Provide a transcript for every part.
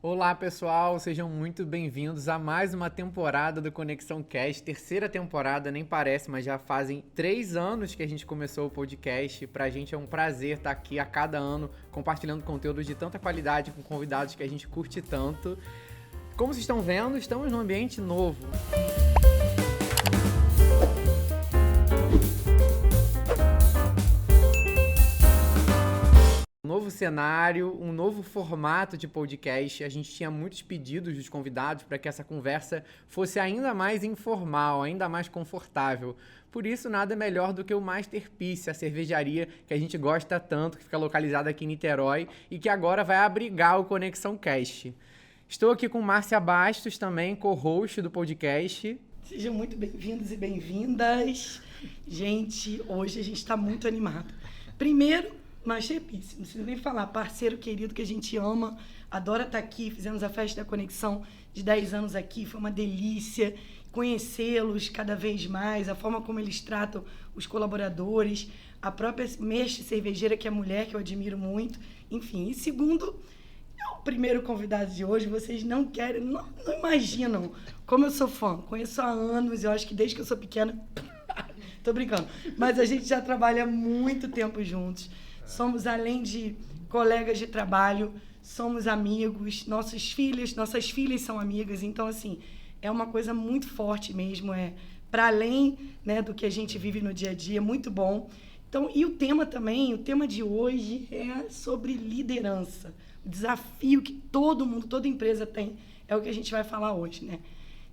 Olá, pessoal, sejam muito bem-vindos a mais uma temporada do Conexão Cast, terceira temporada, nem parece, mas já fazem 3 anos que a gente começou o podcast. Pra gente é um prazer estar aqui a cada ano compartilhando conteúdo de tanta qualidade com convidados que a gente curte tanto. Como vocês estão vendo, estamos num ambiente novo. Um novo cenário, um novo formato de podcast. A gente tinha muitos pedidos dos convidados para que essa conversa fosse ainda mais informal, ainda mais confortável. Por isso, nada melhor do que o Masterpiece, a cervejaria que a gente gosta tanto, que fica localizada aqui em Niterói e que agora vai abrigar o Conexão Cast. Estou aqui com Márcia Bastos também, co-host do podcast. Sejam muito bem-vindos e bem-vindas. Gente, hoje a gente está muito animado. Primeiro, Masterpiece, não preciso nem falar, parceiro querido que a gente ama, adora estar aqui, fizemos a festa da conexão de 10 anos aqui, foi uma delícia conhecê-los cada vez mais, a forma como eles tratam os colaboradores, a própria mestre cervejeira, que é mulher, que eu admiro muito, enfim. E segundo, é o primeiro convidado de hoje, vocês não querem, não imaginam como eu sou fã, conheço há anos, eu acho que desde que eu sou pequena, tô brincando, mas a gente já trabalha há muito tempo juntos. Somos, além de colegas de trabalho, somos amigos, nossas filhas são amigas, então, assim, é uma coisa muito forte mesmo, para além, né, do que a gente vive no dia a dia, muito bom. Então, e o tema de hoje é sobre liderança, o desafio que todo mundo, toda empresa tem, é o que a gente vai falar hoje, né?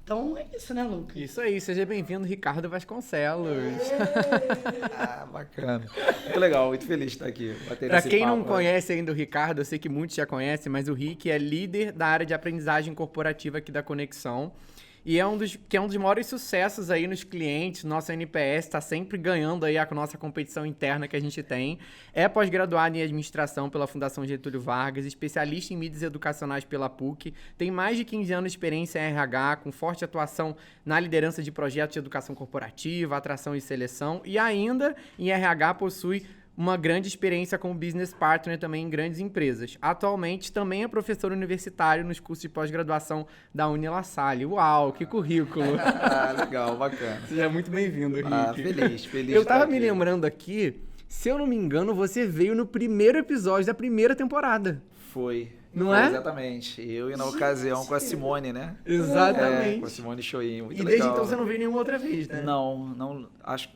Então, é isso, né, Lucas? Isso aí, seja bem-vindo, Ricardo Vasconcelos. Bacana. Muito legal, muito feliz de estar aqui. Para quem não conhece ainda o Ricardo, eu sei que muitos já conhecem, mas o Rick é líder da área de aprendizagem corporativa aqui da Conexão. E é um dos maiores sucessos aí nos clientes. Nossa NPS está sempre ganhando aí a nossa competição interna que a gente tem. É pós-graduado em administração pela Fundação Getúlio Vargas, especialista em mídias educacionais pela PUC, tem mais de 15 anos de experiência em RH, com forte atuação na liderança de projetos de educação corporativa, atração e seleção, e ainda em RH possui uma grande experiência como business partner também em grandes empresas. Atualmente, também é professor universitário nos cursos de pós-graduação da UniLaSalle. Uau, que currículo! Legal, bacana. Seja muito bem-vindo, Rick. Feliz. Eu tava me lembrando aqui, se eu não me engano, você veio no primeiro episódio da primeira temporada. Foi. Não é? Exatamente. Eu e na ocasião com a Simone, né? Exatamente. Com a Simone Choim. Muito e desde legal, então você não veio nenhuma outra vez, né? Acho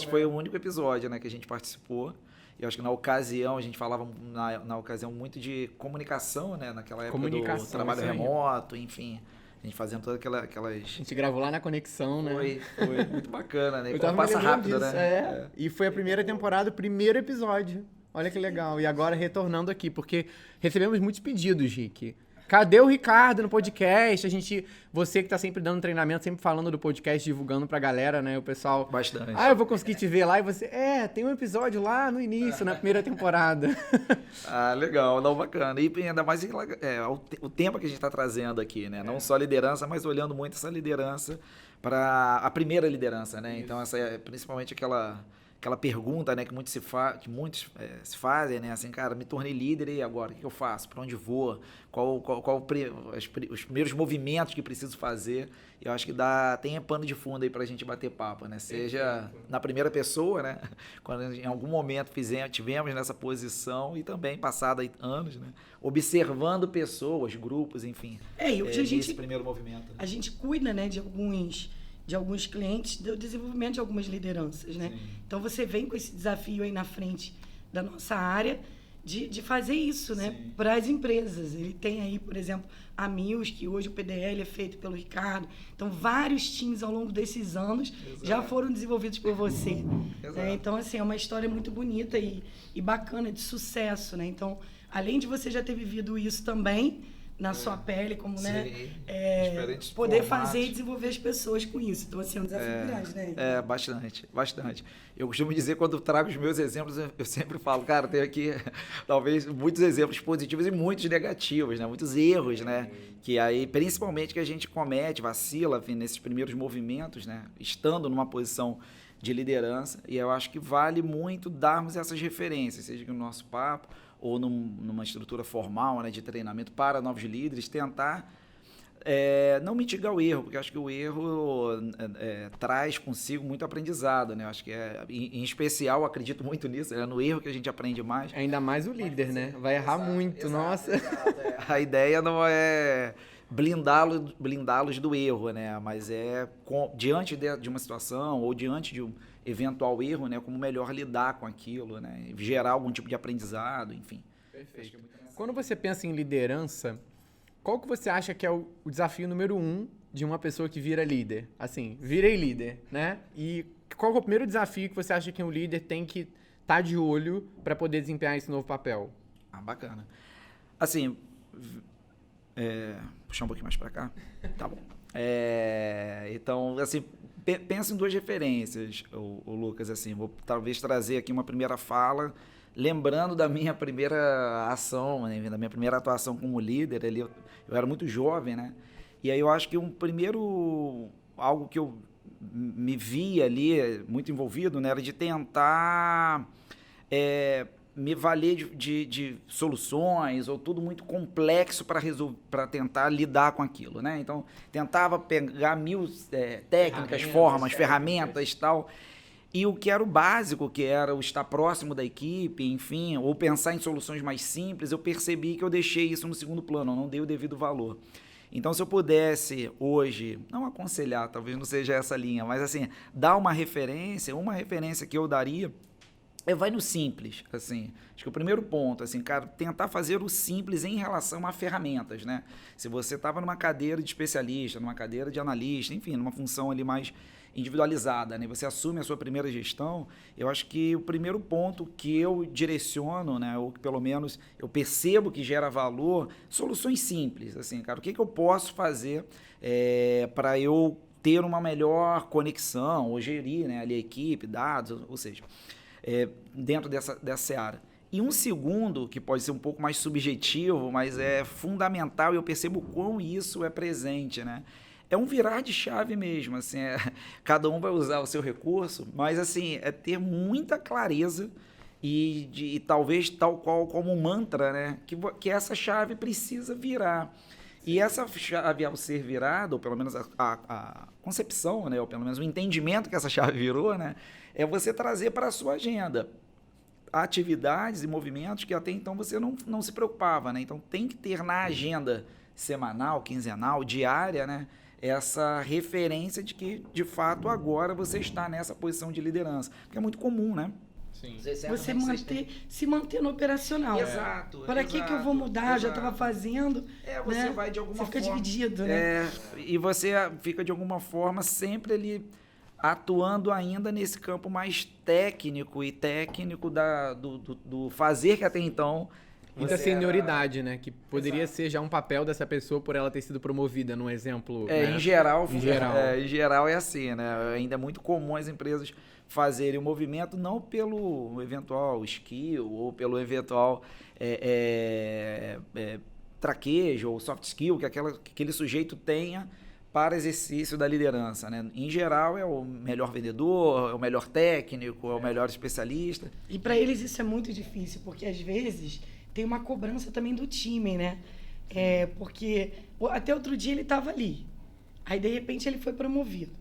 que foi o único episódio, né, que a gente participou. E acho que na ocasião, a gente falava na ocasião muito de comunicação, né? Naquela época do trabalho remoto, enfim. A gente fazendo todas aquelas... A gente gravou lá na Conexão, né? Foi muito bacana, né? Como passa rápido, disso, né? E foi a primeira temporada, o primeiro episódio. Olha que legal. E agora retornando aqui, porque recebemos muitos pedidos, Rick. Cadê o Ricardo no podcast? Você que tá sempre dando treinamento, sempre falando do podcast, divulgando pra galera, né? O pessoal... Bastante. Eu vou conseguir te ver lá. E você... tem um episódio lá no início, na primeira temporada. Legal. Não, bacana. E ainda mais o tema que a gente tá trazendo aqui, né? Não só liderança, mas olhando muito essa liderança para a primeira liderança, né? Então, essa é principalmente aquela pergunta, né, que muitos se fazem, né, assim, cara, me tornei líder e agora, o que eu faço? Para onde vou? Qual os primeiros movimentos que preciso fazer? Eu acho que tem pano de fundo aí pra gente bater papo, né, seja na primeira pessoa, né, quando em algum momento tivemos nessa posição e também passado aí anos, né, observando pessoas, grupos, enfim, e hoje esse primeiro movimento. Né? A gente cuida, né, de alguns clientes, do desenvolvimento de algumas lideranças, né? Sim. Então, você vem com esse desafio aí na frente da nossa área de fazer isso, né? Para as empresas. Ele tem aí, por exemplo, a Mills, que hoje o PDL é feito pelo Ricardo. Então, vários times ao longo desses anos já foram desenvolvidos por você. Então, assim, é uma história muito bonita e bacana, de sucesso, né? Então, além de você já ter vivido isso também na sua pele, como, né, poder fazer e desenvolver as pessoas com isso. Então, assim, é um desafio grande, né? Bastante. Eu costumo dizer, quando trago os meus exemplos, eu sempre falo, cara, tem aqui, talvez, muitos exemplos positivos e muitos negativos, né? Muitos erros, né? Que aí, principalmente, que a gente comete, vacila, enfim, nesses primeiros movimentos, né? Estando numa posição de liderança, e eu acho que vale muito darmos essas referências, seja no nosso papo, ou numa estrutura formal, né, de treinamento para novos líderes, tentar não mitigar o erro, porque eu acho que o erro traz consigo muito aprendizado, né? Eu acho que em especial, eu acredito muito nisso, no erro que a gente aprende mais. Ainda mais o líder, né? Vai errar muito, nossa. Exato. A ideia não é blindá-los do erro, né? Mas diante de uma situação ou diante de um eventual erro, né? Como melhor lidar com aquilo, né? Gerar algum tipo de aprendizado, enfim. Perfeito. Quando você pensa em liderança, qual que você acha que é o desafio número 1 de uma pessoa que vira líder? Assim, virei líder, né? E qual que é o primeiro desafio que você acha que um líder tem que estar de olho para poder desempenhar esse novo papel? Bacana. Assim, puxar um pouquinho mais para cá. Tá bom. Então, assim, pensa em 2 referências, o Lucas, assim, vou talvez trazer aqui uma primeira fala, lembrando da minha primeira ação, né, da minha primeira atuação como líder, ali eu era muito jovem, né, e aí eu acho que algo que eu me via ali, muito envolvido, né, era de tentar me valer de soluções, ou tudo muito complexo para tentar lidar com aquilo, né? Então, tentava pegar 1000 técnicas, formas, ferramentas e tal, e o que era o básico, que era o estar próximo da equipe, enfim, ou pensar em soluções mais simples, eu percebi que eu deixei isso no segundo plano, eu não dei o devido valor. Então, se eu pudesse hoje, não aconselhar, talvez não seja essa linha, mas assim, dar uma referência que eu daria, vai no simples, assim. Acho que o primeiro ponto, assim, cara, tentar fazer o simples em relação a ferramentas, né? Se você estava numa cadeira de especialista, numa cadeira de analista, enfim, numa função ali mais individualizada, né? Você assume a sua primeira gestão, eu acho que o primeiro ponto que eu direciono, né, ou que pelo menos eu percebo que gera valor, soluções simples, assim, cara, o que eu posso fazer para eu ter uma melhor conexão, ou gerir, né, ali a equipe, dados, ou seja, dentro dessa seara. E um segundo, que pode ser um pouco mais subjetivo, mas é fundamental, e eu percebo o quão isso é presente, né? É um virar de chave mesmo, assim, cada um vai usar o seu recurso, mas assim, é ter muita clareza e talvez tal qual como um mantra, né? Que essa chave precisa virar. E essa chave, ao ser virada, ou pelo menos a concepção, né? Ou pelo menos o entendimento que essa chave virou, né? É você trazer para a sua agenda atividades e movimentos que até então você não se preocupava, né? Então tem que ter na agenda semanal, quinzenal, diária, né? Essa referência de que, de fato, agora você está nessa posição de liderança. Porque é muito comum, né? Sim. Você se manter no operacional. Exato. Para que eu vou mudar? Eu já estava fazendo. Você né? vai de alguma forma. Você forma. fica dividido, né? E você fica de alguma forma sempre ali atuando ainda nesse campo mais técnico do fazer que até então. Muita senioridade, né? Que poderia ser já um papel dessa pessoa por ela ter sido promovida, num exemplo. Né? Em geral. Em geral é assim, né? Ainda é muito comum as empresas fazerem o movimento não pelo eventual skill ou pelo eventual traquejo ou soft skill que aquele sujeito tenha para exercício da liderança, né? Em geral, é o melhor vendedor, é o melhor técnico, é o melhor especialista. E para eles isso é muito difícil, porque às vezes tem uma cobrança também do time, né? Porque até outro dia ele estava ali, aí de repente ele foi promovido.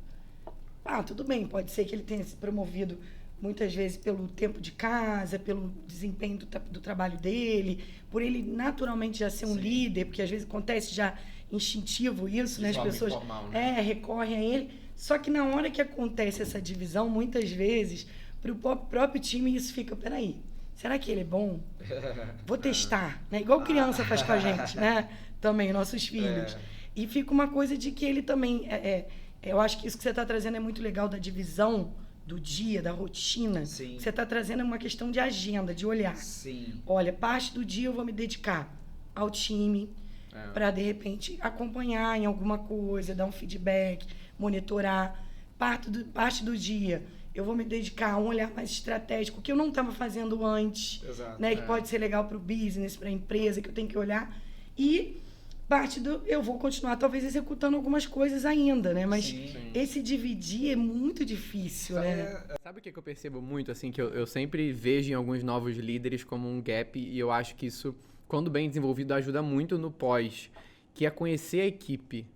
Tudo bem, pode ser que ele tenha se promovido muitas vezes pelo tempo de casa, pelo desempenho do trabalho dele, por ele naturalmente já ser um líder, porque às vezes acontece já instintivo isso, né? As pessoas informal, né? Recorrem a ele. Só que na hora que acontece essa divisão, muitas vezes, para o próprio time isso fica, peraí, será que ele é bom? Vou testar, né? Igual criança faz com a gente, né? Também, nossos filhos. E fica uma coisa de que ele também... eu acho que isso que você está trazendo é muito legal, da divisão do dia, da rotina. Sim. Você está trazendo uma questão de agenda, de olhar. Sim. Parte do dia eu vou me dedicar ao time, para, de repente, acompanhar em alguma coisa, dar um feedback, monitorar. Parte do dia eu vou me dedicar a um olhar mais estratégico, que eu não estava fazendo antes. Exato. Né? Que pode ser legal para o business, para a empresa, que eu tenho que olhar. E parte do... Eu vou continuar, talvez, executando algumas coisas ainda, né? Mas Sim. esse dividir é muito difícil, né? Sabe o que eu percebo muito, assim, que eu sempre vejo em alguns novos líderes como um gap, e eu acho que isso, quando bem desenvolvido, ajuda muito no pós, que é conhecer a equipe.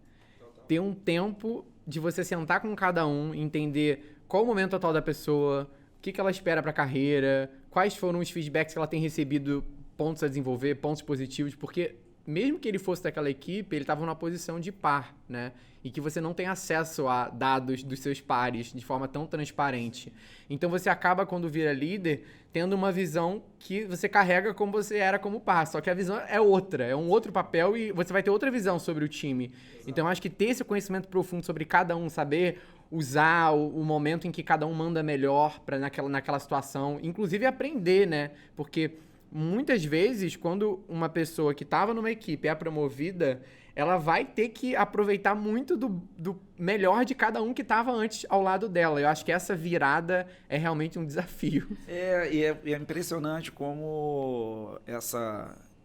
Ter um tempo de você sentar com cada um, entender qual o momento atual da pessoa, o que ela espera para a carreira, quais foram os feedbacks que ela tem recebido, pontos a desenvolver, pontos positivos, porque mesmo que ele fosse daquela equipe, ele estava numa posição de par, né? E que você não tem acesso a dados dos seus pares de forma tão transparente. Então você acaba, quando vira líder, tendo uma visão que você carrega como você era como par. Só que a visão é outra, é um outro papel e você vai ter outra visão sobre o time. Exato. Então eu acho que ter esse conhecimento profundo sobre cada um, saber usar o momento em que cada um manda melhor para naquela situação, inclusive aprender, né? Porque muitas vezes, quando uma pessoa que estava numa equipe é promovida, ela vai ter que aproveitar muito do melhor de cada um que estava antes ao lado dela. Eu acho que essa virada é realmente um desafio. É impressionante como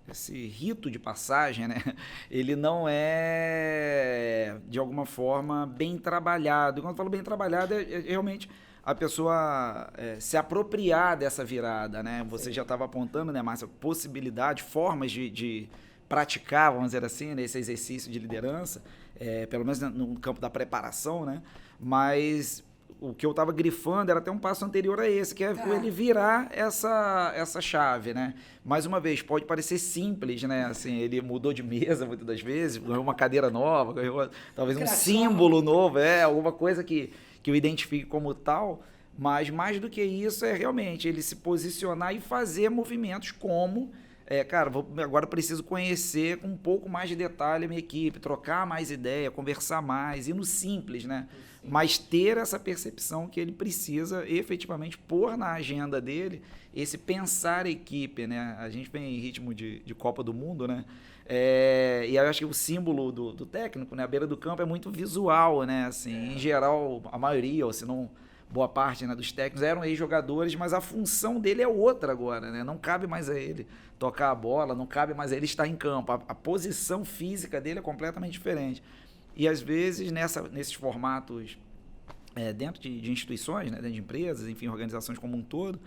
esse rito de passagem, né? Ele não é, de alguma forma, bem trabalhado. E quando eu falo bem trabalhado, é realmente a pessoa se apropriar dessa virada, né? Você já estava apontando, né, Márcia, possibilidades, formas de praticar, vamos dizer assim, né, esse exercício de liderança, pelo menos no campo da preparação, né? Mas o que eu estava grifando era até um passo anterior a esse, que é ele virar essa chave, né? Mais uma vez, pode parecer simples, né? Assim, ele mudou de mesa muitas das vezes, ganhou uma cadeira nova, ganhou talvez um símbolo novo, alguma coisa que eu identifique como tal, mas mais do que isso é realmente ele se posicionar e fazer movimentos como... agora preciso conhecer com um pouco mais de detalhe a minha equipe, trocar mais ideia, conversar mais, ir no simples, né? Sim. Mas ter essa percepção que ele precisa efetivamente pôr na agenda dele esse pensar a equipe, né? A gente vem em ritmo de Copa do Mundo, né? E eu acho que o símbolo do técnico, né? A beira do campo é muito visual, né? Assim, em geral, a maioria, ou se não... boa parte, né, dos técnicos eram ex-jogadores, mas a função dele é outra agora, né? Não cabe mais a ele tocar a bola, não cabe mais a ele estar em campo. A posição física dele é completamente diferente. E às vezes, nesses formatos dentro de instituições, né, dentro de empresas, enfim, organizações como um todo,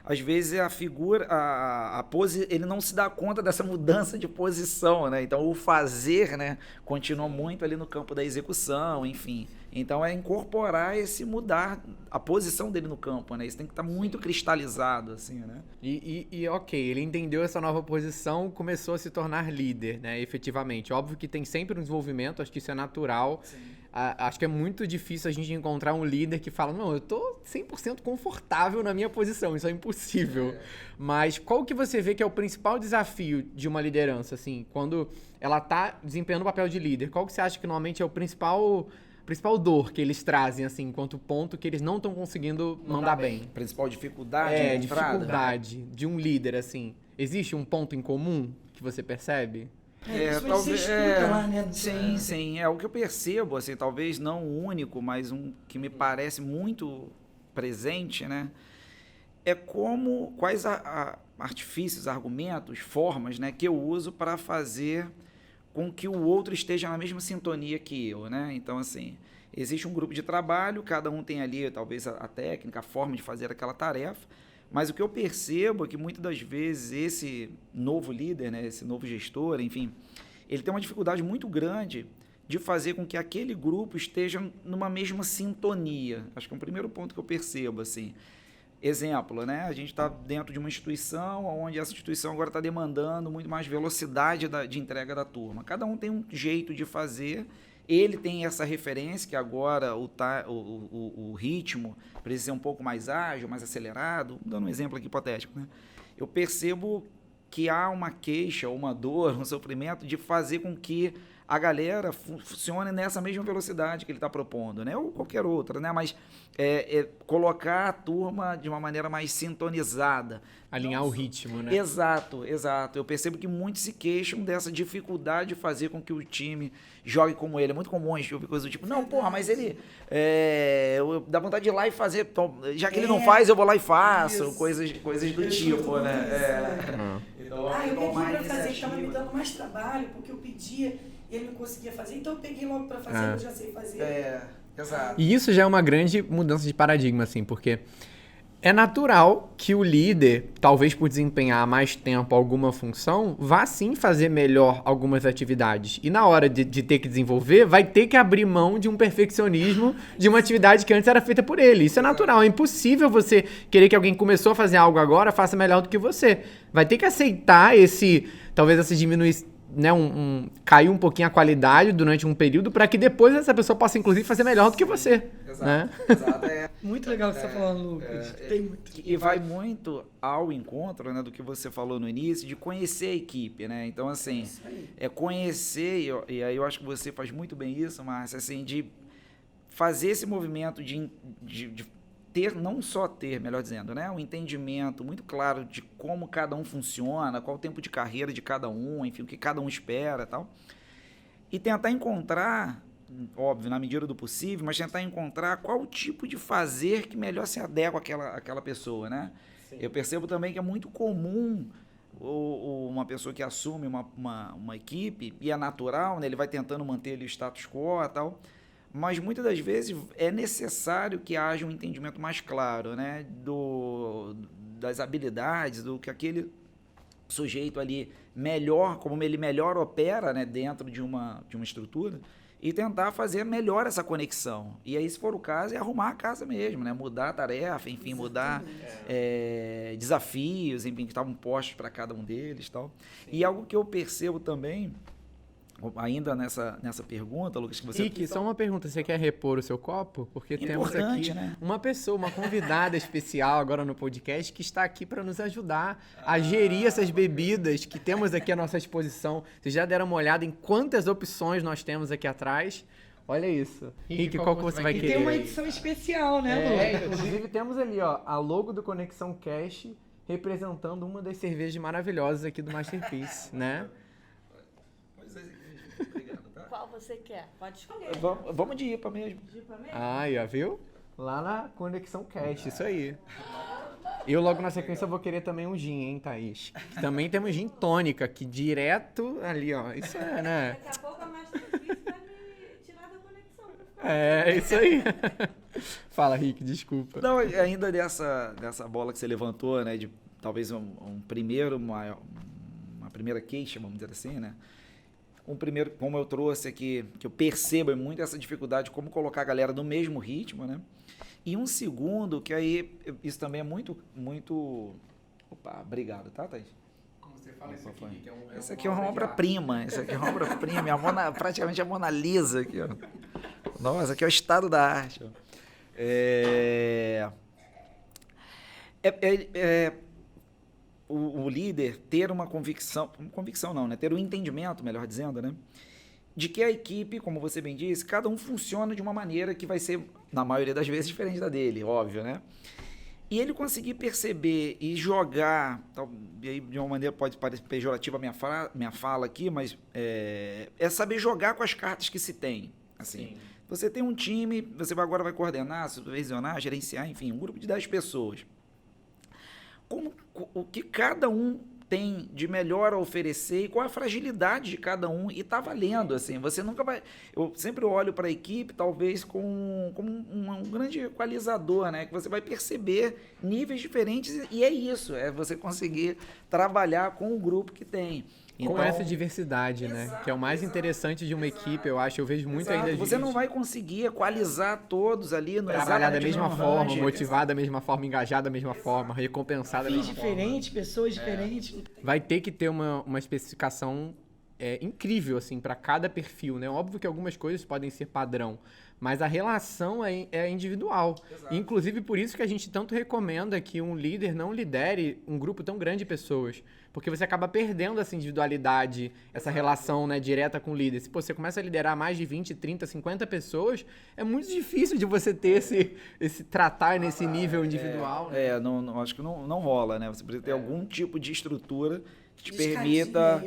às vezes a figura, ele não se dá conta dessa mudança de posição, né? Então o fazer, né, continua muito ali no campo da execução, enfim. Então é incorporar mudar a posição dele no campo, né? Isso tem que estar muito cristalizado, assim, né? E ok, ele entendeu essa nova posição, começou a se tornar líder, né? Efetivamente. Óbvio que tem sempre um desenvolvimento, acho que isso é natural. Sim. Acho que é muito difícil a gente encontrar um líder que fala, não, eu tô 100% confortável na minha posição, isso é impossível. Mas qual que você vê que é o principal desafio de uma liderança, assim, quando ela tá desempenhando o papel de líder? Qual que você acha que normalmente é o principal dor que eles trazem, assim, enquanto ponto que eles não estão conseguindo mandar bem? Principal dificuldade de entrada? Dificuldade de um líder, assim. Existe um ponto em comum que você percebe? Talvez lá, né? Sim. O que eu percebo, assim, talvez não o único, mas um que me parece muito presente, né? É quais artifícios, argumentos, formas, né, que eu uso para fazer com que o outro esteja na mesma sintonia que eu, né? Então, assim, existe um grupo de trabalho, cada um tem ali, talvez, a técnica, a forma de fazer aquela tarefa, mas o que eu percebo é que, muitas das vezes, esse novo líder, né, esse novo gestor, enfim, ele tem uma dificuldade muito grande de fazer com que aquele grupo esteja numa mesma sintonia. Acho que é o primeiro ponto que eu percebo, assim. Exemplo, né? A gente está dentro de uma instituição onde essa instituição agora está demandando muito mais velocidade de entrega da turma. Cada um tem um jeito de fazer. Ele tem essa referência que agora o ritmo precisa ser um pouco mais ágil, mais acelerado. Dando um exemplo aqui hipotético, né? Eu percebo que há uma queixa, uma dor, um sofrimento de fazer com que a galera funcione nessa mesma velocidade que ele está propondo, né? Ou qualquer outra, né? Mas colocar a turma de uma maneira mais sintonizada. Alinhar o ritmo, né? Exato. Eu percebo que muitos se queixam dessa dificuldade de fazer com que o time jogue como ele. É muito comum a gente ouvir coisas do tipo, não, porra, mas ele dá vontade de ir lá e fazer, já que ele não faz, eu vou lá e faço. Isso. Coisas do tipo, né? Eu pedi para fazer, que estava me dando mais trabalho, porque eu pedia... e ele não conseguia fazer, então eu peguei logo para fazer, eu já sei fazer. Exato. E isso já é uma grande mudança de paradigma, assim, porque é natural que o líder, talvez por desempenhar mais tempo alguma função, vá sim fazer melhor algumas atividades. E na hora de ter que desenvolver, vai ter que abrir mão de um perfeccionismo de uma atividade que antes era feita por ele. Isso é natural. É impossível você querer que alguém começou a fazer algo agora faça melhor do que você. Vai ter que aceitar talvez essa diminuição, né, cair um pouquinho a qualidade durante um período para que depois essa pessoa possa, inclusive, fazer melhor do que você. Exato, né? exato. Muito legal o que você está falando, Lucas. Tem muito. E vai muito ao encontro, né, do que você falou no início, de conhecer a equipe, né? Então, assim, conhecer, e aí eu acho que você faz muito bem isso, Márcia, assim, de fazer esse movimento de ter, não só ter, melhor dizendo, né, um entendimento muito claro de como cada um funciona, qual o tempo de carreira de cada um, enfim, o que cada um espera e tal, e tentar encontrar, óbvio, na medida do possível, mas tentar encontrar qual o tipo de fazer que melhor se adequa àquela pessoa, né? Sim. Eu percebo também que é muito comum uma pessoa que assume uma equipe, e é natural, né, ele vai tentando manter ali o status quo e tal, mas muitas das vezes é necessário que haja um entendimento mais claro, né, das habilidades, do que aquele sujeito ali melhor, como ele melhor opera, né, dentro de uma estrutura, e tentar fazer melhor essa conexão. E aí, se for o caso, é arrumar a casa mesmo, né, mudar a tarefa, enfim, mudar desafios, enfim, que estavam postos para cada um deles, tal. E algo que eu percebo também, ainda nessa pergunta, Lucas, que você... Rick, só uma pergunta, você quer repor o seu copo? Porque temos aqui, né, uma pessoa, uma convidada especial agora no podcast que está aqui para nos ajudar a gerir essas bebidas que temos aqui à nossa disposição. Vocês já deram uma olhada em quantas opções nós temos aqui atrás? Olha isso. Rick, qual que você vai querer? E tem uma edição especial, né, Lucas? Inclusive temos ali, ó, a logo do Conexão Cash representando uma das cervejas maravilhosas aqui do Masterpiece, né? Qual você quer? Pode escolher. Vamos de IPA mesmo. Aí, ó, viu? Lá na Conexão Cash, isso aí. Eu logo na sequência vou querer também um gin, hein, Thaís? Também temos gin tônica, que direto ali, ó. Isso é, né? Daqui a pouco a Masterpiece vai me tirar da conexão pra ficar. É, isso aí. Fala, Rick, desculpa. Não, ainda dessa bola que você levantou, né, de talvez uma primeira queixa, vamos dizer assim, né? Um primeiro, como eu trouxe aqui, que eu percebo é muito essa dificuldade de como colocar a galera no mesmo ritmo, né? E um segundo, que aí, isso também é muito... Opa, obrigado, tá, Thaís? Como você fala isso aqui, que esse aqui é uma obra-prima, isso aqui é uma obra-prima, praticamente a Mona Lisa aqui, ó. Nossa, aqui é o estado da arte, ó. O líder ter uma convicção não, né? Ter um entendimento, melhor dizendo, né? De que a equipe, como você bem disse, cada um funciona de uma maneira que vai ser, na maioria das vezes, diferente da dele, óbvio, né? E ele conseguir perceber e jogar, e aí de uma maneira pode parecer pejorativa a minha fala aqui, mas é saber jogar com as cartas que se tem, assim. Sim. Você tem um time, você agora vai coordenar, supervisionar, gerenciar, enfim, um grupo de 10 pessoas. O que cada um tem de melhor a oferecer e qual a fragilidade de cada um, e tá valendo, assim, você nunca vai... Eu sempre olho para a equipe, talvez, como um grande equalizador, né, que você vai perceber níveis diferentes, e é isso, é você conseguir trabalhar com o grupo que tem. Com essa diversidade, né? Que é o mais interessante de uma equipe, eu acho. Eu vejo muito ainda... Você não vai conseguir equalizar todos ali... Trabalhar da mesma forma, motivar da mesma forma, engajar da mesma forma, recompensar da mesma forma. Diferentes, pessoas diferentes. Vai ter que ter uma especificação incrível, assim, para cada perfil, né? Óbvio que algumas coisas podem ser padrão, mas a relação é individual. Exato. Inclusive, por isso que a gente tanto recomenda que um líder não lidere um grupo tão grande de pessoas, porque você acaba perdendo essa individualidade, essa relação, né, direta com o líder. Se você começa a liderar mais de 20, 30, 50 pessoas, é muito difícil de você ter esse tratar nesse nível individual. Né? Não, acho que não rola, né? Você precisa ter algum tipo de estrutura que te permita...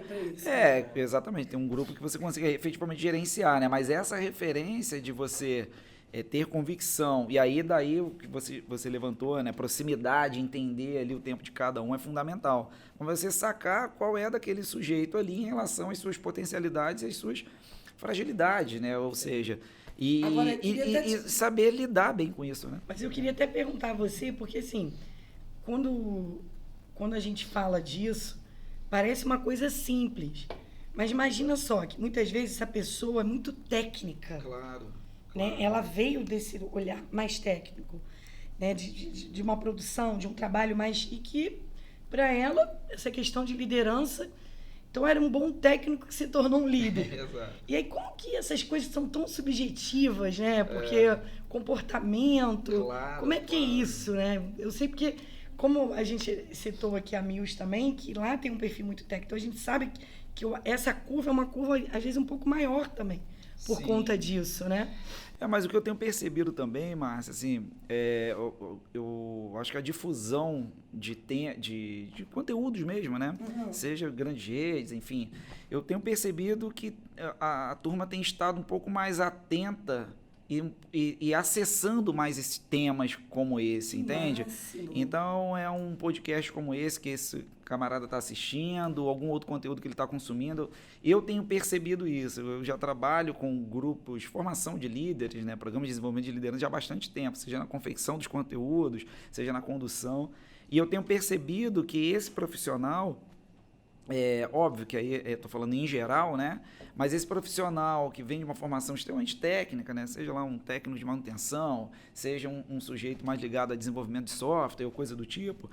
exatamente, tem um grupo que você consiga efetivamente gerenciar, né? Mas essa referência de você ter convicção. E aí, daí, o que você levantou, né? Proximidade, entender ali o tempo de cada um é fundamental. Mas você sacar qual é daquele sujeito ali em relação às suas potencialidades e às suas fragilidades, né? Ou seja, Agora, eu queria e saber lidar bem com isso, né? Mas eu queria até perguntar a você, porque assim, quando a gente fala disso, parece uma coisa simples. Mas imagina só, que muitas vezes essa pessoa é muito técnica. Claro. Né? Ela veio desse olhar mais técnico, né? De uma produção, de um trabalho mais... E que, para ela, essa questão de liderança... Então, era um bom técnico que se tornou um líder. Exato. E aí, como que essas coisas são tão subjetivas, né? Porque comportamento... Claro, como é que é isso, né? Eu sei porque, como a gente citou aqui a Mills também, que lá tem um perfil muito técnico, então a gente sabe que essa curva é uma curva, às vezes, um pouco maior também, por conta disso, né? Mas o que eu tenho percebido também, Márcia, assim, eu acho que a difusão de conteúdos mesmo, né? Seja grandes redes, enfim, eu tenho percebido que a turma tem estado um pouco mais atenta e acessando mais esses temas como esse, entende? Máximo. Então, é um podcast como esse que esse camarada está assistindo, algum outro conteúdo que ele está consumindo. Eu tenho percebido isso. Eu já trabalho com grupos de formação de líderes, né, programas de desenvolvimento de liderança já há bastante tempo, seja na confecção dos conteúdos, seja na condução. E eu tenho percebido que esse profissional, óbvio que aí estou falando em geral, né? Mas esse profissional que vem de uma formação extremamente técnica, né? Seja lá um técnico de manutenção, seja um sujeito mais ligado a desenvolvimento de software ou coisa do tipo,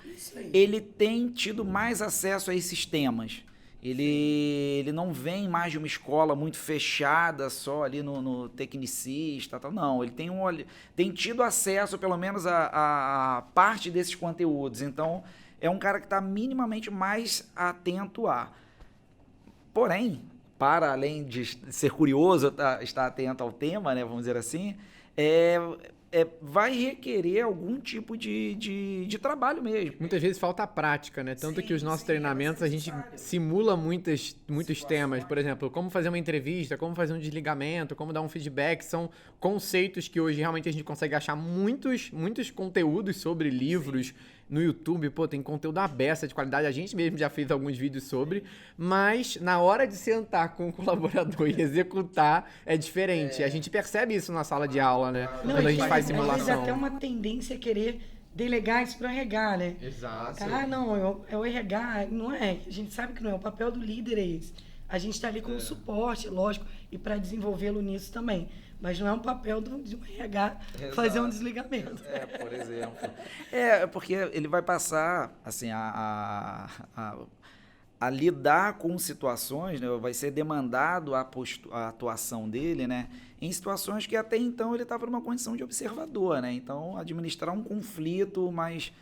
ele tem tido mais acesso a esses temas. Ele não vem mais de uma escola muito fechada só ali no tecnicista, tal. Não, ele tem tido acesso pelo menos a parte desses conteúdos. Então, é um cara que está minimamente mais atento a. Porém, para além de ser curioso, estar atento ao tema, né, vamos dizer assim, vai requerer algum tipo de trabalho mesmo. Muitas vezes falta a prática, né? Tanto que os nossos treinamentos a gente simula muitos temas. Por exemplo, como fazer uma entrevista, como fazer um desligamento, como dar um feedback. São conceitos que hoje realmente a gente consegue achar muitos conteúdos sobre livros no YouTube. Pô, tem conteúdo à beça de qualidade. A gente mesmo já fez alguns vídeos sobre. Mas na hora de sentar com o colaborador e executar, é diferente. A gente percebe isso na sala de aula, né? Quando a gente faz Às vezes simulação. até uma tendência a querer delegar isso para o RH, né? Exato. Não, é o RH, não é. A gente sabe que não é. O papel do líder é esse. A gente está ali como suporte, lógico, e para desenvolvê-lo nisso também. Mas não é um papel de um RH fazer um desligamento. Por exemplo. Porque ele vai passar assim, a lidar com situações, né? Vai ser demandado a atuação dele, né? Em situações que até então ele estava numa condição de observador, né? Então, administrar um conflito mais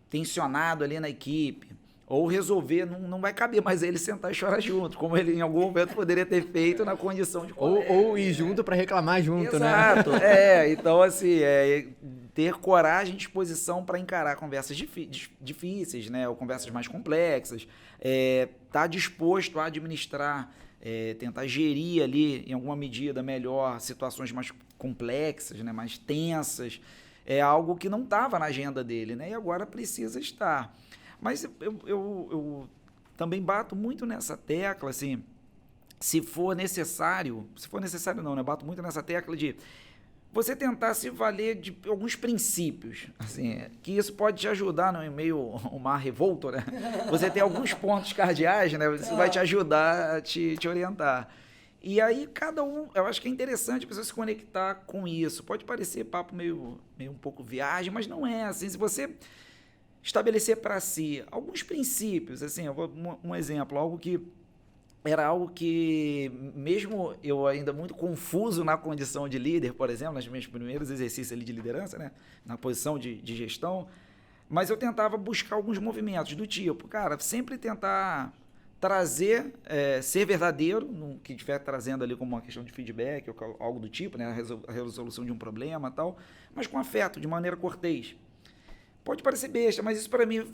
tensionado ali na equipe, ou resolver, não vai caber mais ele sentar e chorar junto, como ele em algum momento poderia ter feito na condição de colega. Ou ir junto para reclamar junto, Exato, então assim, ter coragem e disposição para encarar conversas difíceis, né, ou conversas mais complexas, tá disposto a administrar, tentar gerir ali, em alguma medida melhor, situações mais complexas, né, mais tensas, é algo que não estava na agenda dele, né, e agora precisa estar. Mas eu também bato muito nessa tecla, assim, se for necessário não, né? Bato muito nessa tecla de você tentar se valer de alguns princípios, assim, que isso pode te ajudar no meio um mar revolto, né? Você tem alguns pontos cardeais, né? Isso vai te ajudar a te orientar. E aí, cada um, eu acho que é interessante a pessoa se conectar com isso. Pode parecer papo meio um pouco viagem, mas não é assim. Se você estabelecer para si alguns princípios, assim, um exemplo, algo que mesmo eu ainda muito confuso na condição de líder, por exemplo, nos meus primeiros exercícios ali de liderança, né, na posição de gestão, mas eu tentava buscar alguns movimentos do tipo, cara, sempre tentar trazer, ser verdadeiro no que estiver trazendo ali como uma questão de feedback ou algo do tipo, né, a resolução de um problema e tal, mas com afeto, de maneira cortês. Pode parecer besta, mas isso para mim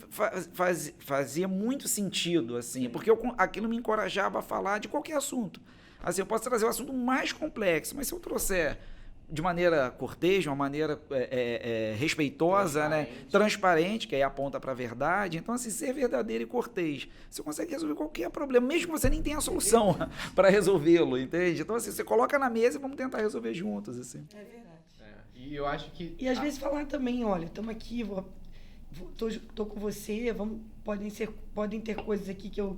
fazia muito sentido, assim, porque aquilo me encorajava a falar de qualquer assunto. Assim, eu posso trazer o assunto mais complexo, mas se eu trouxer de maneira cortês, de uma maneira respeitosa, né? Transparente, que aí aponta para a verdade. Então, assim, ser verdadeiro e cortês, você consegue resolver qualquer problema, mesmo que você nem tenha a solução para resolvê-lo, entende? Então, assim, você coloca na mesa e vamos tentar resolver juntos, assim. É verdade. E eu acho que... E às vezes falar também, olha, estamos aqui, tô com você, podem ter coisas aqui que eu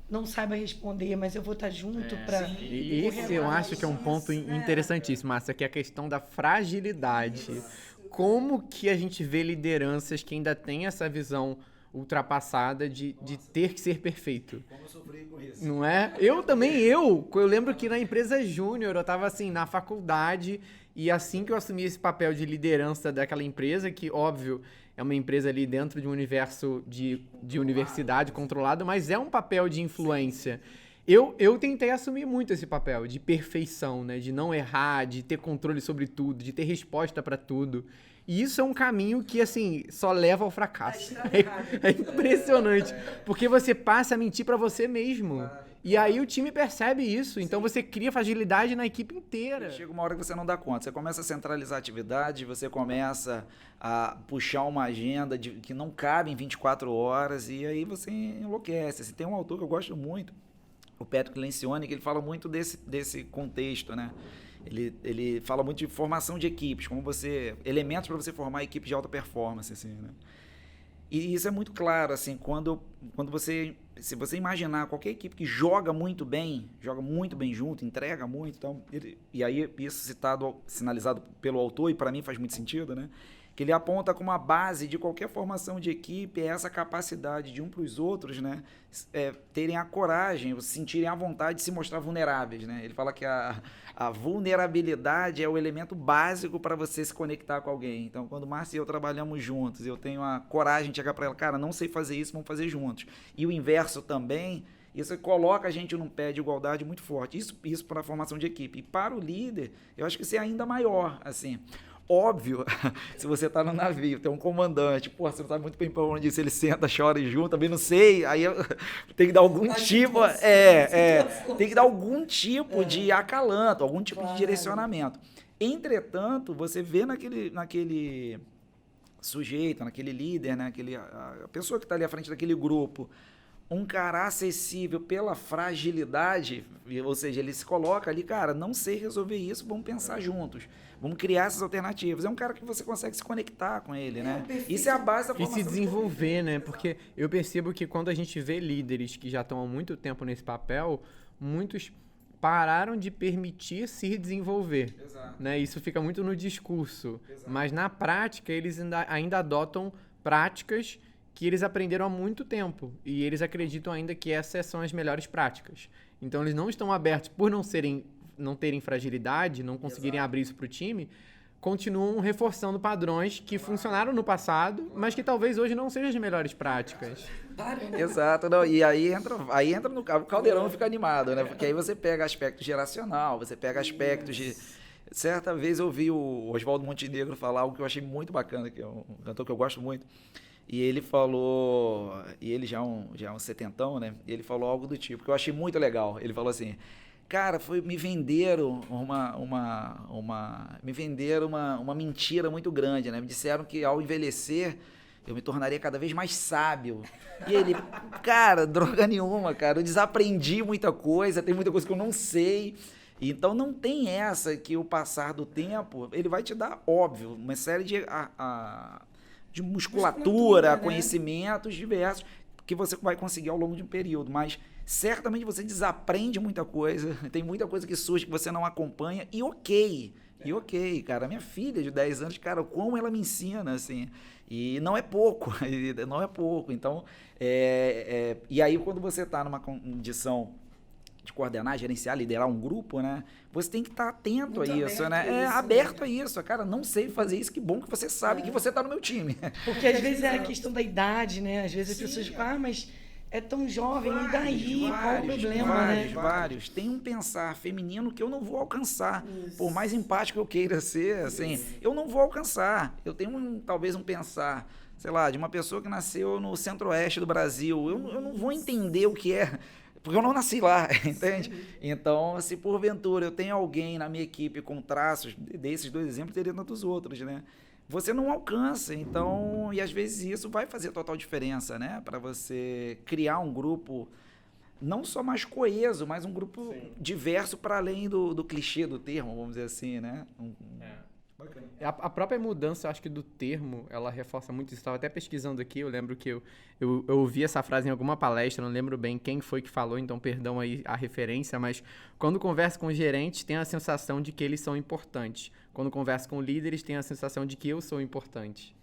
não saiba responder, mas eu vou estar junto para... E esse eu acho que é um ponto interessantíssimo, Márcia, que é a questão da fragilidade. Como que a gente vê lideranças que ainda têm essa visão ultrapassada de ter que ser perfeito? Como eu sofri com isso. Não é? Eu lembro que na empresa júnior, eu estava assim, na faculdade, e assim que eu assumi esse papel de liderança daquela empresa, que, óbvio, é uma empresa ali dentro de um universo de universidade controlado, mas é um papel de influência. Eu tentei assumir muito esse papel de perfeição, né? De não errar, de ter controle sobre tudo, de ter resposta para tudo. E isso é um caminho que, assim, só leva ao fracasso. É impressionante. Porque você passa a mentir para você mesmo. E aí o time percebe isso. Então você cria fragilidade na equipe inteira. Chega uma hora que você não dá conta. Você começa a centralizar a atividade, você começa a puxar uma agenda que não cabe em 24 horas e aí você enlouquece. Assim, tem um autor que eu gosto muito, o Patrick Lencioni, que ele fala muito desse contexto, né? Ele fala muito de formação de equipes, elementos para você formar equipes de alta performance, assim, né? E isso é muito claro, assim, se você imaginar qualquer equipe que joga muito bem junto, entrega muito, então, e aí isso sinalizado pelo autor, e para mim faz muito sentido, né? Que ele aponta como a base de qualquer formação de equipe é essa capacidade de um para os outros, né, terem a coragem, sentirem a vontade de se mostrar vulneráveis, né? Ele fala que a vulnerabilidade é o elemento básico para você se conectar com alguém. Então, quando o Márcio e eu trabalhamos juntos, eu tenho a coragem de chegar para ela, cara, não sei fazer isso, vamos fazer juntos. E o inverso também, isso coloca a gente num pé de igualdade muito forte. Isso para a formação de equipe. E para o líder, eu acho que isso é ainda maior, assim. Óbvio, se você tá no navio, tem um comandante, pô, você não sabe muito bem para onde isso, ele senta, chora e junto, também não sei, aí tem que dar algum tipo, tem que dar algum tipo de acalanto, algum tipo de direcionamento. Entretanto, você vê naquele sujeito, naquele líder, né, a pessoa que está ali à frente daquele grupo, um cara acessível pela fragilidade, ou seja, ele se coloca ali, cara, não sei resolver isso, vamos pensar juntos. Vamos criar essas alternativas. É um cara que você consegue se conectar com ele, né? Isso é a base da formação. E se desenvolver, né? Porque eu percebo que quando a gente vê líderes que já estão há muito tempo nesse papel, muitos pararam de permitir se desenvolver. Exato. Né? Isso fica muito no discurso. Exato. Mas na prática, eles ainda adotam práticas que eles aprenderam há muito tempo. E eles acreditam ainda que essas são as melhores práticas. Então, eles não estão abertos por não terem fragilidade, não conseguirem abrir isso para o time, continuam reforçando padrões que funcionaram no passado, mas que talvez hoje não sejam as melhores práticas. Exato, não, e aí entra no caldeirão, fica animado, né? Porque aí você pega aspecto geracional, você pega aspectos de... Certa vez eu vi o Oswaldo Montenegro falar algo que eu achei muito bacana, que é um cantor que eu gosto muito, e ele falou, e ele já é um setentão, né? E ele falou algo do tipo, que eu achei muito legal. Ele falou assim, cara, me venderam uma mentira muito grande, né? Me disseram que ao envelhecer eu me tornaria cada vez mais sábio. E ele, cara, droga nenhuma, cara, eu desaprendi muita coisa, tem muita coisa que eu não sei. Então não tem essa que o passar do tempo, ele vai te dar, óbvio, uma série de musculatura, conhecimentos diversos que você vai conseguir ao longo de um período, mas certamente você desaprende muita coisa, tem muita coisa que surge que você não acompanha, e ok, cara, minha filha de 10 anos, cara, como ela me ensina, assim, e não é pouco, então, e aí quando você está numa condição de coordenar, gerenciar, liderar um grupo, né? Você tem que estar atento a isso, né? Aberto a isso. Cara, não sei fazer isso, que bom que você sabe que você está no meu time. Porque às vezes é a questão da idade, né? Às vezes as pessoas falam, mas é tão jovem, e daí? Qual o problema, né? Vários. Tem um pensar feminino que eu não vou alcançar. Isso. Por mais empático eu queira ser, assim, eu não vou alcançar. Eu tenho talvez um pensar, sei lá, de uma pessoa que nasceu no centro-oeste do Brasil. Eu não vou entender o que é porque eu não nasci lá, entende? Então, se porventura eu tenho alguém na minha equipe com traços desses 2 exemplos, teria tantos outros, né? Você não alcança, então, e às vezes isso vai fazer total diferença, né? Para você criar um grupo não só mais coeso, mas um grupo diverso para além do clichê do termo, vamos dizer assim, né? Bacana. A própria mudança, acho que do termo, ela reforça muito isso. Estava até pesquisando aqui, eu lembro que eu ouvi essa frase em alguma palestra, não lembro bem quem foi que falou, então perdão aí a referência, mas quando converso com gerentes, tem a sensação de que eles são importantes. Quando converso com líderes, tem a sensação de que eu sou importante.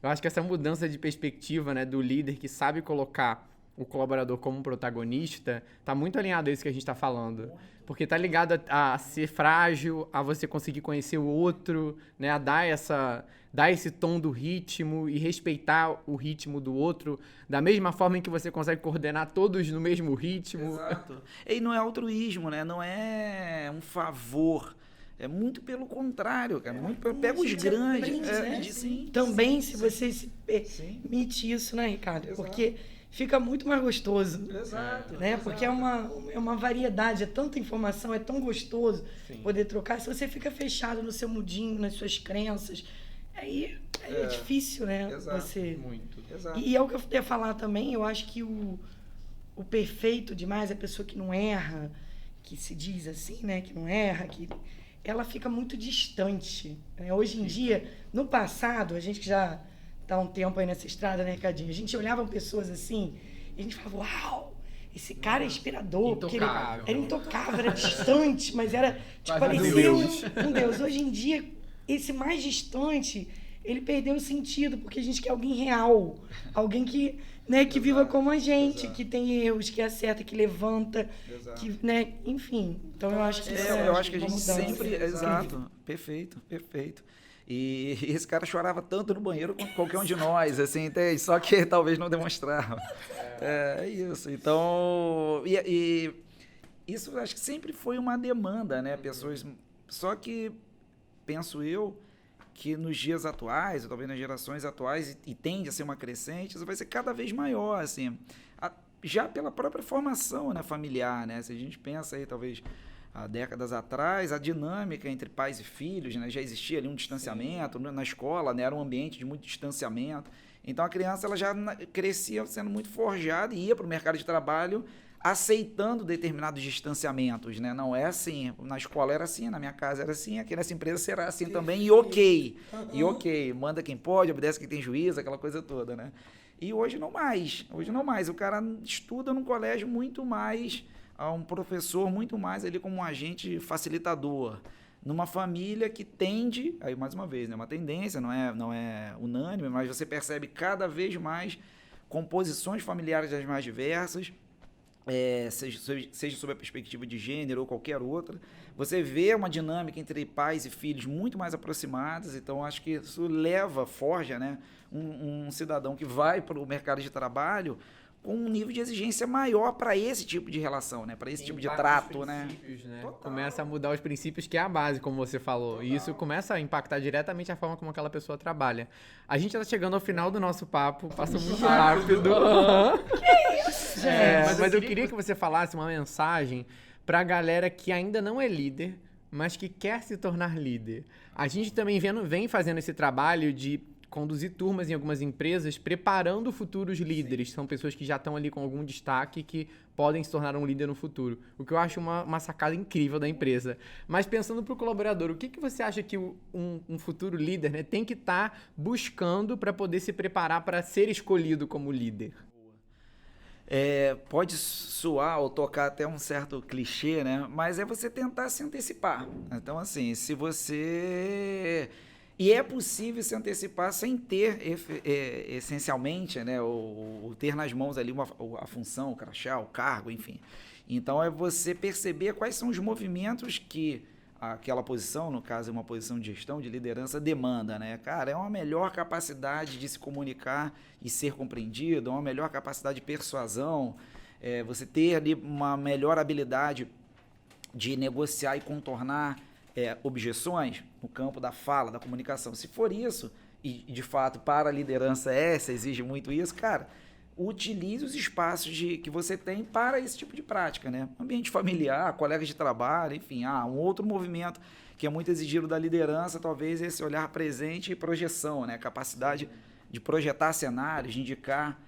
Eu acho que essa mudança de perspectiva, né, do líder que sabe colocar o colaborador como protagonista, tá muito alinhado a isso que a gente está falando. Porque tá ligado a ser frágil, a você conseguir conhecer o outro, né? A dar esse tom do ritmo e respeitar o ritmo do outro, da mesma forma em que você consegue coordenar todos no mesmo ritmo. Exato. E não é altruísmo, né? Não é um favor. É muito pelo contrário, cara. Pega os grandes. Sim. Também, se você se permite isso, né, Ricardo? Exato. Porque fica muito mais gostoso. Exato. Né? Porque é uma variedade, é tanta informação, é tão gostoso poder trocar. Se você fica fechado no seu mundinho, nas suas crenças, aí é difícil, né? Exato. Você... Muito. Exato. E é o que eu ia falar também, eu acho que o perfeito demais, a pessoa que não erra, que se diz assim, né? Que não erra, que ela fica muito distante. Né? Hoje em dia, no passado, a gente que já tá um tempo aí nessa estrada, né, Ricardinho? A gente olhava pessoas assim e a gente falava, uau, esse cara é inspirador. Porque ele era intocável, era distante, mas era, tipo, parecia um Deus. Hoje em dia, esse mais distante, ele perdeu o sentido, porque a gente quer alguém real. Alguém que, né, que viva como a gente, que tem erros, que acerta, que levanta, que, né, enfim. Então, eu acho que eu acho que a gente mudança. sempre... Exato. Perfeito. E esse cara chorava tanto no banheiro quanto qualquer um de nós, assim, entende? Só que talvez não demonstrava. É isso. Então, e isso acho que sempre foi uma demanda, né? Pessoas... Só que, penso eu, que nos dias atuais, ou talvez nas gerações atuais, e tende a ser uma crescente, isso vai ser cada vez maior, assim. Já pela própria formação, né, familiar, né? Se a gente pensa aí, talvez... há décadas atrás, a dinâmica entre pais e filhos, né, já existia ali um distanciamento, na escola, né, era um ambiente de muito distanciamento. Então, a criança ela já crescia sendo muito forjada e ia para o mercado de trabalho aceitando determinados distanciamentos. Né? Não é assim, na escola era assim, na minha casa era assim, aqui nessa empresa será assim também, e ok, manda quem pode, obedece quem tem juízo, aquela coisa toda. Né? E hoje não mais, o cara estuda num colégio muito mais... a um professor muito mais ali como um agente facilitador, numa família que tende, aí mais uma vez, né, uma tendência, não é unânime, mas você percebe cada vez mais composições familiares das mais diversas, seja sob a perspectiva de gênero ou qualquer outra, você vê uma dinâmica entre pais e filhos muito mais aproximadas, então acho que isso forja, né, um cidadão que vai para o mercado de trabalho com um nível de exigência maior para esse tipo de relação, né? Para esse tipo de trato, né? Começa a mudar os princípios, que é a base, como você falou. Total. E isso começa a impactar diretamente a forma como aquela pessoa trabalha. A gente está chegando ao final do nosso papo, passou muito rápido. Que isso, gente? Mas eu queria que você falasse uma mensagem para a galera que ainda não é líder, mas que quer se tornar líder. A gente também vem fazendo esse trabalho de conduzir turmas em algumas empresas, preparando futuros líderes. São pessoas que já estão ali com algum destaque, que podem se tornar um líder no futuro. O que eu acho uma sacada incrível da empresa. Mas pensando para o colaborador, o que você acha que um futuro líder, né, tem que estar buscando para poder se preparar para ser escolhido como líder? Pode soar ou tocar até um certo clichê, né? Mas é você tentar se antecipar. Então, assim, se você... E é possível se antecipar sem ter, essencialmente, né, o ter nas mãos ali a função, o crachá, o cargo, enfim. Então, é você perceber quais são os movimentos que aquela posição, no caso, é uma posição de gestão, de liderança, demanda, né? Cara, é uma melhor capacidade de se comunicar e ser compreendido, é uma melhor capacidade de persuasão, você ter ali uma melhor habilidade de negociar e contornar objeções no campo da fala, da comunicação. Se for isso, e de fato para a liderança exige muito isso, cara, utilize os espaços que você tem para esse tipo de prática, né? Ambiente familiar, colegas de trabalho, enfim, um outro movimento que é muito exigido da liderança, talvez esse olhar presente e projeção, né? Capacidade de projetar cenários, de indicar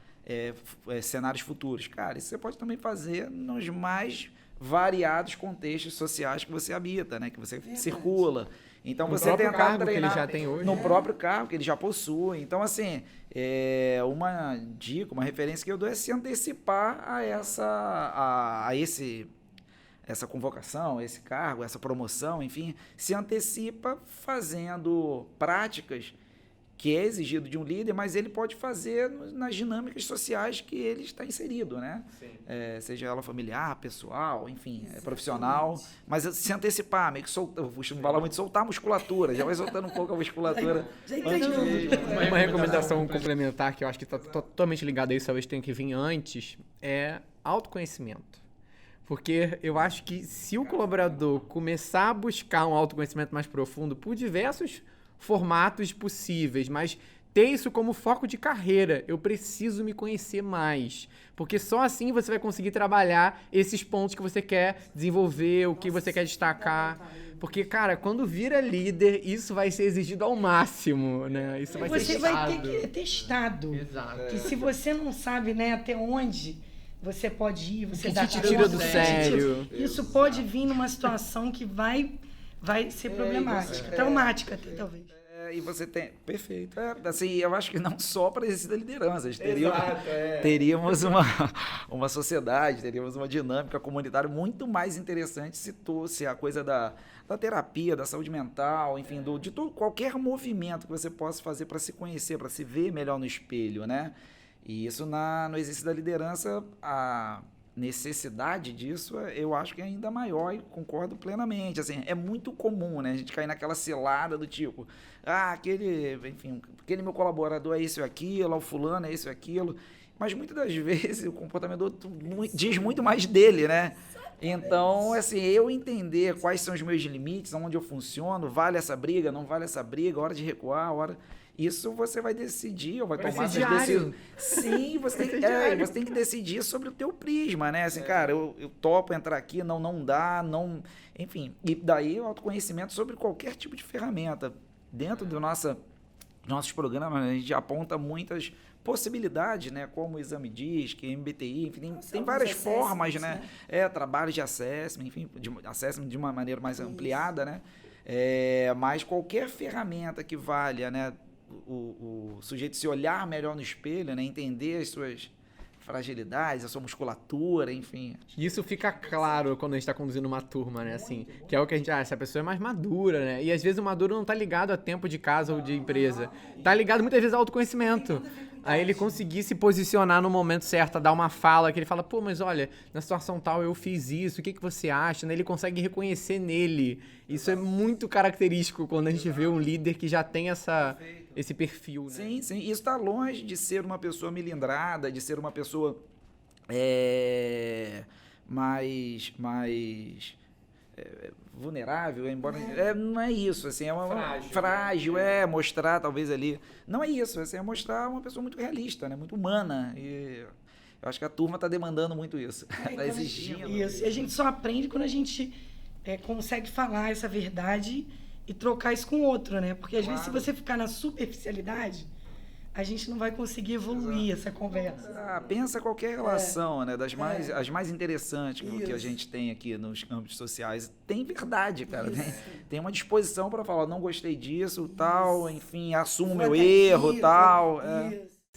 cenários futuros. Cara, isso você pode também fazer nos mais variados contextos sociais que você habita, né? Que você circula. Então, No você próprio tentar cargo que ele treinar já tem hoje. no próprio cargo que ele já possui. Então, assim, uma dica, uma referência que eu dou é se antecipar a essa convocação, esse cargo, essa promoção, enfim, se antecipa fazendo práticas que é exigido de um líder, mas ele pode fazer nas dinâmicas sociais que ele está inserido, né? Seja ela familiar, pessoal, enfim, profissional, mas se antecipar, meio que soltar, eu costumo falar muito, soltar a musculatura, já vai soltando um pouco a musculatura. Uma recomendação complementar que eu acho que está totalmente ligada a isso, talvez tenha que vir antes, é autoconhecimento. Porque eu acho que se o colaborador começar a buscar um autoconhecimento mais profundo por diversos formatos possíveis, mas ter isso como foco de carreira, eu preciso me conhecer mais. Porque só assim você vai conseguir trabalhar esses pontos que você quer desenvolver, o que você quer destacar. Porque, cara, quando vira líder, isso vai ser exigido ao máximo, né? Isso vai ser Você testado. vai ter que ter testado. Exato. E se você não sabe, né, até onde você pode ir, você que dá te tira do sério. Isso pode vir numa situação que vai ser problemática, traumática até, talvez. E você tem... Perfeito. Assim, eu acho que não só para exercício da liderança. Teríamos uma sociedade, teríamos uma dinâmica comunitária muito mais interessante se a coisa da terapia, da saúde mental, enfim, de todo, qualquer movimento que você possa fazer para se conhecer, para se ver melhor no espelho, né? E isso no exercício da liderança, a necessidade disso, eu acho que é ainda maior e concordo plenamente. Assim, é muito comum, né, a gente cair naquela cilada do tipo, aquele meu colaborador é isso e aquilo, o fulano é isso e aquilo, mas muitas das vezes o comportamento do outro diz muito mais dele, né? Então, assim, eu entender quais são os meus limites, onde eu funciono, vale essa briga, não vale essa briga, hora de recuar, Isso você vai decidir, ou vai tomar essas decisões. Sim, você tem que decidir sobre o teu prisma, né? Assim, cara, eu topo entrar aqui, não dá, não... Enfim, e daí o autoconhecimento sobre qualquer tipo de ferramenta. Dentro dos nossos programas, a gente aponta muitas possibilidades, né? Como o exame diz, que MBTI, enfim, tem várias formas, né? Trabalho de assessment, enfim, assessment de uma maneira mais ampliada, né? Mas qualquer ferramenta que valha, né? O sujeito se olhar melhor no espelho, né? Entender as suas fragilidades, a sua musculatura, enfim. Isso fica claro quando a gente tá conduzindo uma turma, né? Assim, que é o que a gente... essa pessoa é mais madura, né? E às vezes o maduro não tá ligado a tempo de casa ou de empresa. Tá ligado muitas vezes ao autoconhecimento. Aí ele conseguir se posicionar no momento certo, dar uma fala que ele fala, pô, mas olha, na situação tal eu fiz isso, o que você acha? Né? Ele consegue reconhecer nele. Isso é muito característico quando a gente vê um líder que já tem esse perfil, né? Sim. Isso está longe de ser uma pessoa melindrada, de ser uma pessoa mais vulnerável, embora não é isso, assim, é uma frágil, mostrar talvez ali, não é isso, assim, é mostrar uma pessoa muito realista, né, muito humana, e eu acho que a turma está demandando muito isso, está exigindo. Isso, e a gente só aprende quando a gente consegue falar essa verdade e trocar isso com o outro, né, porque às vezes se você ficar na superficialidade, a gente não vai conseguir evoluir essa conversa. Pensa qualquer relação, né? As mais interessantes que a gente tem aqui nos âmbitos sociais. Tem verdade, cara. Tem uma disposição para falar, não gostei disso, tal, enfim, assumo meu erro, tal.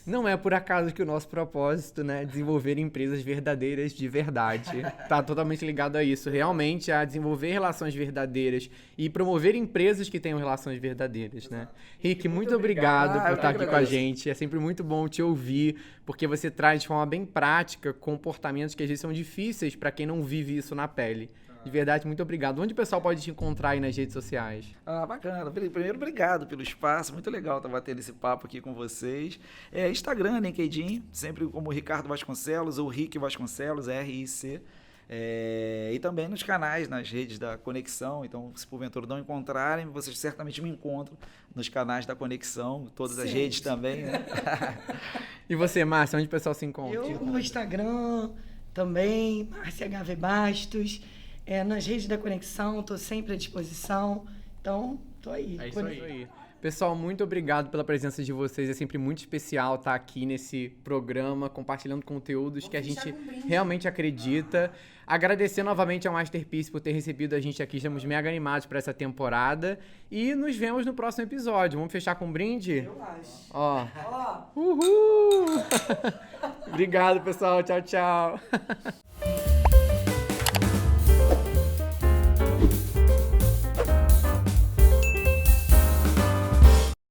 Não é por acaso que o nosso propósito, né, é desenvolver empresas verdadeiras de verdade. Tá totalmente ligado a isso. Realmente a desenvolver relações verdadeiras e promover empresas que tenham relações verdadeiras, né? Rick, muito obrigado por estar aqui com a gente. É sempre muito bom te ouvir, porque você traz de forma bem prática comportamentos que às vezes são difíceis para quem não vive isso na pele. De verdade, muito obrigado. Onde o pessoal pode te encontrar aí nas redes sociais? Bacana. Primeiro, obrigado pelo espaço. Muito legal estar batendo esse papo aqui com vocês. Instagram, LinkedIn, sempre como Ricardo Vasconcelos ou Rick Vasconcelos, RIC. E também nos canais, nas redes da Conexão. Então, se porventura não encontrarem, vocês certamente me encontram nos canais da Conexão, todas as redes também, né? E você, Márcia, onde o pessoal se encontra? Eu no Instagram também, Márcia HV Bastos. Nas redes da Conexão, estou sempre à disposição. Então, estou aí. É isso aí. Pessoal, muito obrigado pela presença de vocês. É sempre muito especial estar aqui nesse programa, compartilhando conteúdos que a gente realmente acredita. Agradecer novamente ao Masterpiece por ter recebido a gente aqui. Estamos mega animados para essa temporada. E nos vemos no próximo episódio. Vamos fechar com um brinde? Eu acho. Ó. Uhul! Obrigado, pessoal. Tchau, tchau.